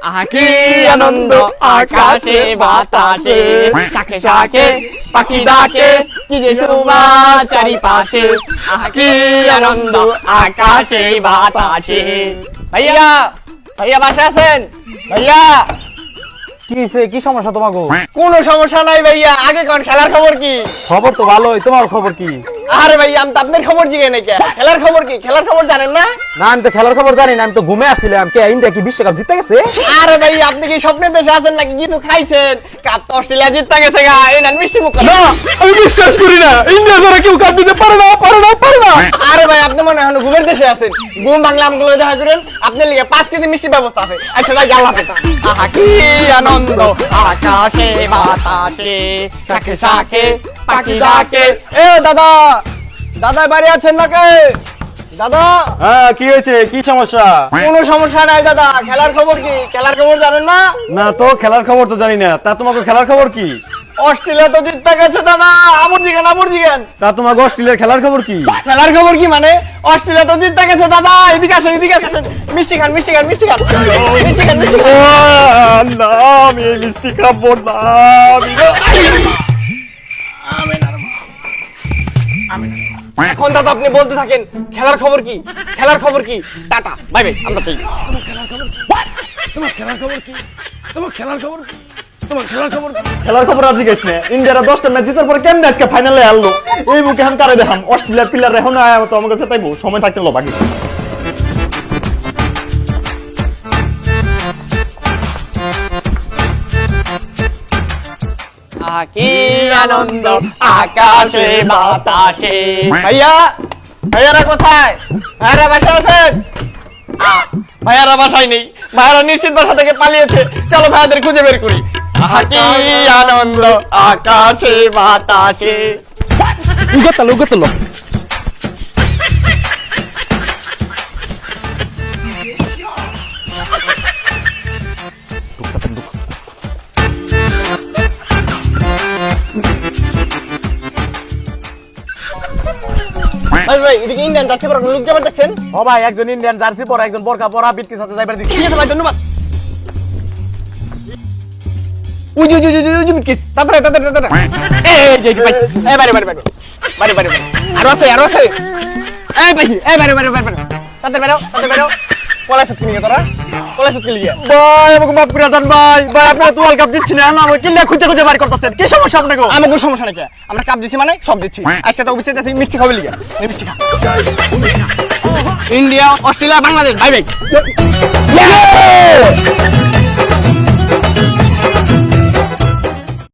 আহা কি আনন্দ আকাশে বাতাসে, শাখে শাখে পাখি ডাকে, কি যে শোভা চারিপাশে। আহা কি আনন্দ আকাশে বাতাসে। ভাইয়া, ভাইয়া বাসায় আছেন? ভাইয়া কি হইছে? কি সমস্যা তোমাকে? কোনো সমস্যা নাই ভাইয়া, আগে কোন খেলার খবর কি? খবর তো ভালোই, তোমার খবর কি? আরে ভাই আমি তো আপনার খবর জিগে নাই, খেলার খবর কি? খেলার খবর জানেন না? না আমি তো খেলার খবর জানি না, আমি তো ঘুমে আসছিলাম। কে ইন্ডিয়া কি বিশ্বকাপ জিতে গেছে? আরে ভাই আপনি কি স্বপ্নের দেশে আছেন নাকি কিছু খাইছেন? কাপ তো অস্ট্রেলিয়া জিততে গেছে গা, এই না মিষ্টি মুখ। না আমি বিশ্বাস করি না, ইন্ডিয়া ধরে কেউ কাপ দিতে পারে না। আরে ভাই আপনি মনে হয় ঘুমের দেশে আছেন। ঘুম ভাঙলে আমগুলো দেখা করেন, আপনার লিগে 5 কেজি মিষ্টি ব্যবস্থা আছে। আচ্ছা যাই গালা পেটা। আহা কি আনন্দ আকাশে বাতাসে, শাখে শাখে পাখি ডাকে। এ দাদা, দাদা বাড়ি আছেন নাকি? দাদা হ্যাঁ কি হয়েছে? কি সমস্যা? কোনো সমস্যা নাই দাদা, খেলার খবর কি? খেলার খবর জানেন না? না তো, খেলার খবর তো জানি না। তা তোমাকে খেলার খবর কি? অস্ট্রেলিয়া তো জিততে গেছে দাদা। আমর জিগান। তা তোমাকে অস্ট্রেলিয়ার খেলার খবর কি? খেলার খবর কি মানে? অস্ট্রেলিয়া তো জিততে গেছে দাদা। এদিকে আসেন। মিষ্টি খান। না আমি এই মিষ্টি খাবো না। এখন দাদা আপনি বলতে থাকেন খেলার খবর কি? টাটা বাই বাই, আমরা চাই। খেলার খবর আজ গেছ না। ইন্ডিয়ারা 10টা ম্যাচ জিতার পরে কেমনে আজকে ফাইনালে আনলো? এই মুখে আমি কারে দেখাম? অস্ট্রেলিয়ার প্লেয়ার এখন আয় তো আমার কাছে পাইবো, সময় থাকতে লো বাকি। আহা কি আনন্দ আকাশে বাতাসে। ভাইয়ারা কোথায়? ভাইয়ারা বাসায় আছেন? ভাইয়ারা বাসায় নেই, ভাইয়ারা নিশ্চিত বাসা থেকে পালিয়েছে। চলো ভাইয়াদের খুঁজে বের করি। আহা কি আনন্দ আকাশে বাতাসে। উগতলো ভাই এদিকে ইন্ডিয়ান যাচ্ছে পর লোক যাবার দেখছেন? ও ভাই, একজন ইন্ডিয়ান জার্সি পরা, একজন বোরকা পরা বিটকির সাথে যাইবার দিচ্ছি। ঠিক আছে ভাই, ধন্যবাদ। উজি বিটকিস তাড়াতাড়ি। এই যে ভাই, এই বাড়ি। আরো আছে। এই ভাই, এই বাড়ি। তাড়াতাড়ি বেরো। পলাশত কি নিয়ে তোরা? পলাশত কি লিয়ে? ভাই আমাকে মাফ করে দেন ভাই। ভাই আপনারা তো ওয়ার্ল্ড কাপ জিতছেন না, আমাকে কিল্লা খুঁজে বাড়ি করতেছেন। কি সমস্যা আপনাকে? আমাকে সমস্যা নাকি? আমরা কাপ দিচ্ছি মানে সব দিচ্ছি। আজকে তো অফিসে যাচ্ছি, মিষ্টি খাবে লিগে। মিষ্টি খা। India, Australia, Bangladesh, bye bye.